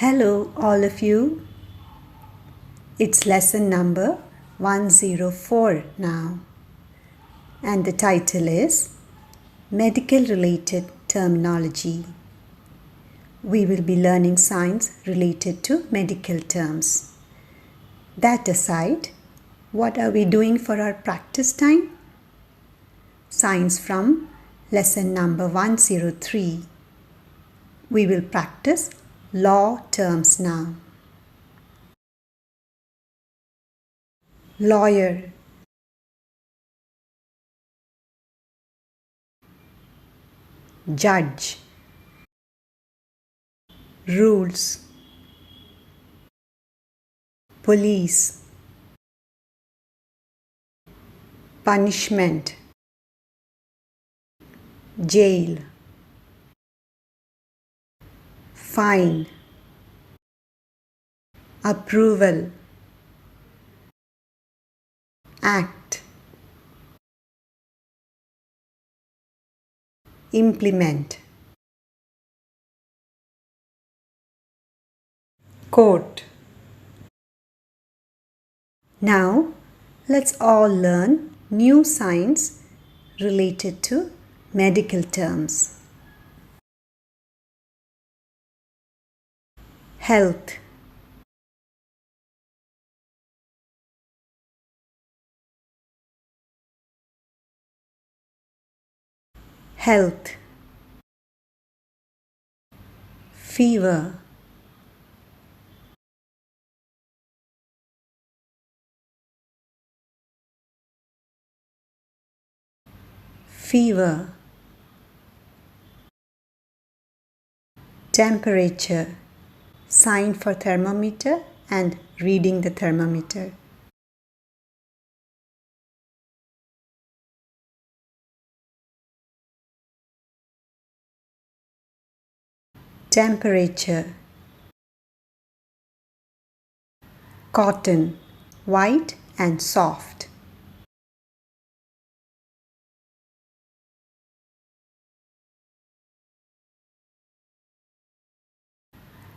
Hello, all of you. It's lesson number 104 now, and the title is Medical Related Terminology. We will be learning signs related to medical terms. That aside, what are we doing for our practice time? Signs from lesson number 103. We will practice law terms now. Lawyer, judge, rules, police, punishment, jail, fine, approval, act, implement, court. Now, let's all learn new signs related to medical terms. Health, health, fever, fever, temperature, sign for thermometer and reading the thermometer. Temperature, cotton, white and soft.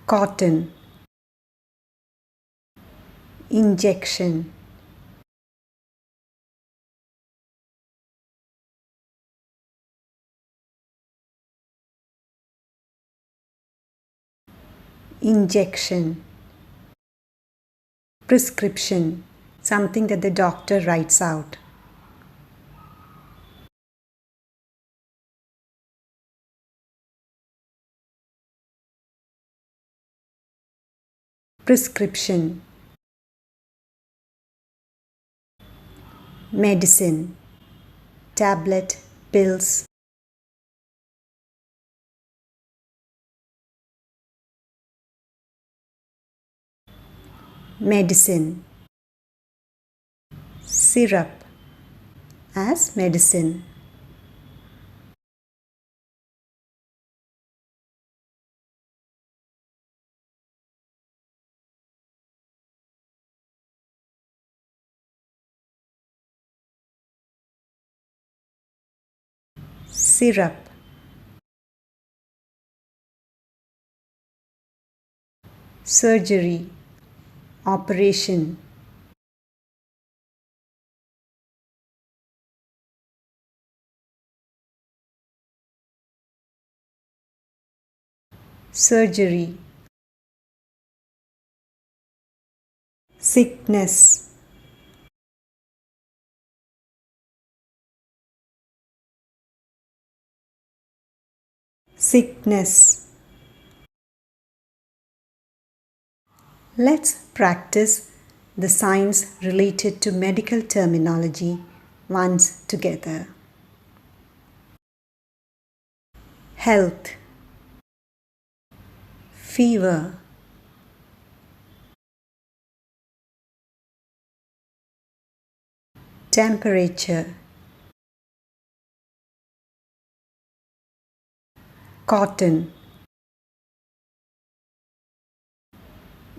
Cotton, injection, injection, prescription, something that the doctor writes out. Prescription, medicine, tablet, pills. Medicine, syrup as medicine. Syrup, surgery, operation. Surgery, sickness, sickness. Let's practice the signs related to medical terminology once together. Health, fever, temperature, cotton,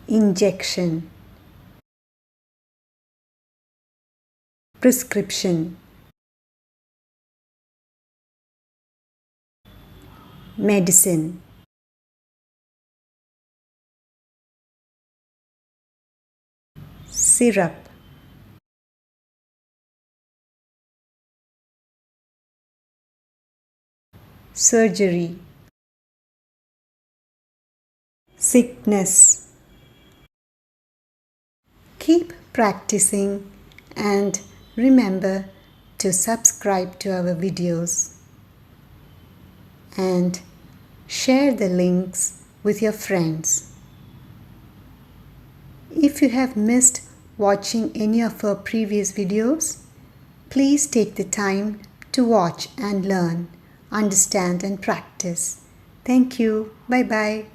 injection, prescription, medicine, syrup, surgery, sickness. Keep practicing and remember to subscribe to our videos and share the links with your friends. If you have missed watching any of our previous videos, please take the time to watch and learn, understand and practice. Thank you. Bye-bye.